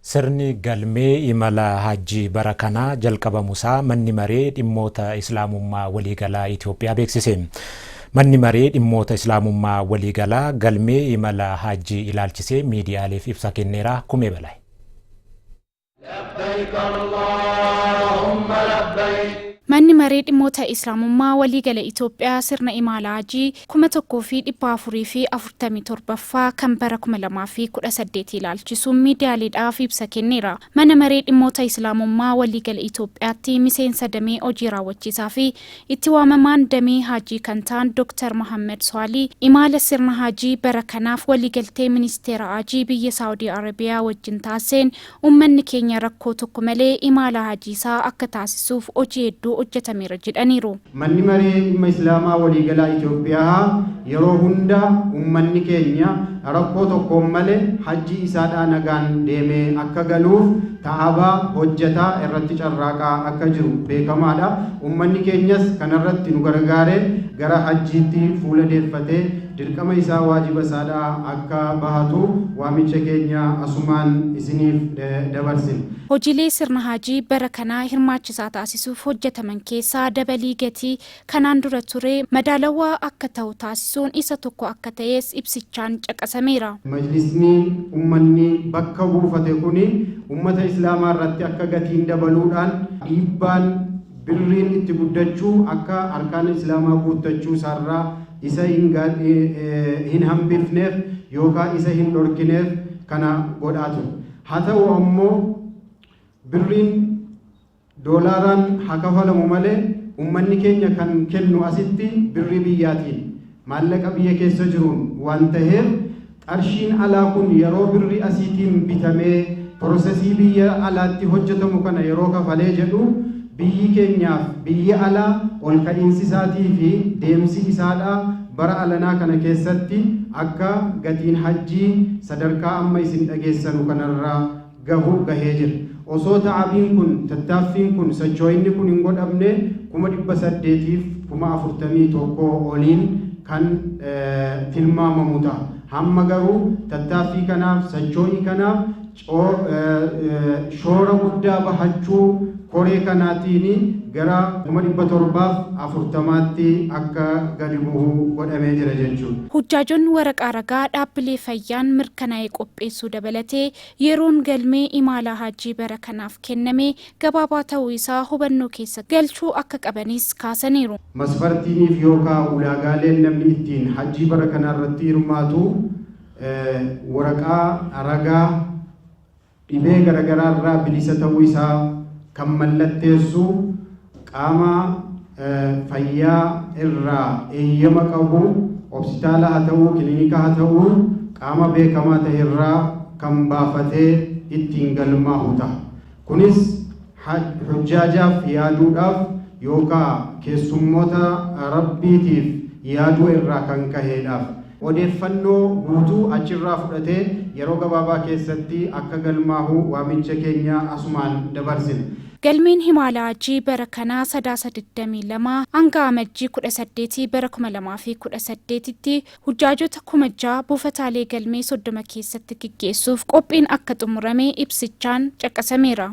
Sirni galmee imala hajji bara kanaa jalqabamuusaa manni maree dhimmoota islaamummaa waliigalaa Itoophiyaa beeksise. Manni maree dhimmoota islaamummaa waliigalaa galmee imala hajji ilaalchisee miidiyaaleef ibsa kenneera. Kumee balaa. Manni maree dhimmoota islaamummaa waliigala Itoophiyaa sirna imala hajjii 1447ffaa kan bara 2018 ilaalchisuun miidiyaaleedhaaf ibsa kenneera. Mana maree dhimmoota islaamummaa waliigala Itoophiyaatti miseensa damee hojii raawwachiisaa fi itti waamamaan damee hajjii kan ta'an Dr. Mohammed Swalii imala sirna hajjii bara kanaaf waliigaltee ministeera hajjii biyya Saawudii Arabiyaa wajjin taasiseen uummanni keenya rakkoo tokko malee imala hajjii isaa akka taasisuuf hojii hedduu hojjetameera jedhaniiru. Manni maree dhimma islaamaa waliigalaa Itoophiyaa yeroo hunda uummanni keenya rakkoo tokko malee hajjii isaadhaa nagaan deemee akka galuuf ta'abaa hojjetaa irratti carraaqaa akka jiru beekamaadha. Uummanni keenyas kanarratti nu gargaaree gara hajjiitti fuula deeffatee dirqama isaa waajiba isaadhaa akka bahatu waamicha keenya asumaan isiniif dabarsina. Hojiilee sirna hajjii bara kanaa hirmaachisaa taasisuuf hojjetaman keessaa dabalii gatii kanaan dura ture madaalawaa akka ta'u taasisuun isa tokko akka ta'es ibsichaan caqasameera. Majlisni uummanni bakka buufate kuni uummata islaamaa irratti akka gatiin dabaluudhaan dhiibbaan birriin itti guddachuu akka arkaan islaamaa guuttachuu isaarraa isa hin hambifneef yookaan isa hin dhorkineef kana godhaa ture. Haa ta'u ammoo birriin doolaaraan haa kafalamu malee uummanni keenya kan kennu asitti birrii biyyaatiin maallaqa biyya keessa jiruun waan ta'eef qarshiin alaa kun yeroo birrii asiitiin bitamee prosesii biyya alaatti hojjetamu kana yeroo kafalee jedhu biyyi keenyaaf biyya alaa ol ka'iinsi isaatii fi deemsi isaadhaa bara alanaa kana keessatti akka gatiin hajjii sadarkaa amma isin dhageessanu kanarraa gahee jira. Osoo ta'abiin kun tattaaffiin kun sochoo'inni kun hin godhamne 800f 41 oliin kan tilmaamamu ta'a. Hamma garuu tattaaffii kanaaf sochoo'ii kanaaf shoora guddaa bahachuu koree kanaatiin gara 740tti akka gadi bu'u godhamee jira jechuudha. Hujjaajonni waraqaa ragaa dhaabbilee fayyaan mirkanaa'ee qopheessuu dabalatee yeroon galmee imala hajjii bara kanaaf kenname gabaabaa ta'uu isaa hubannoo keessa galchuu akka qabanis kaasaniiru. Masfartiiniif yookaan ulaagaaleen namni ittiin hajjii bara kanarratti hirmaatu waraqaa ragaa dhibee garaagaraa irraa bilisa ta'uu isaa kan mallatteessu qaama fayyaa irraa eeyyama qabu hospitaala haa ta'uu kilinika haa ta'uu qaama beekamaa ta'e irraa kan baafatee ittiin galmaa'u ta'a. Kunis hujjaajaaf yaaduudhaaf yookaan keessummoota rabbiitiif yaaduu irraa kan kaheedhaaf odeeffannoo guutuu achirraa fudhatee yeroo gabaabaa keessatti akka galmaa'u waamicha keenya asumaan dabarsina. Galmeen imala hajjii bara kanaa 22 hanga amajjii 18 bara 2018tti hujjaajota 6,000 buufataalee galmee 30 keessatti gaggeessuuf qophiin akka xumurame ibsichaan caqasameera.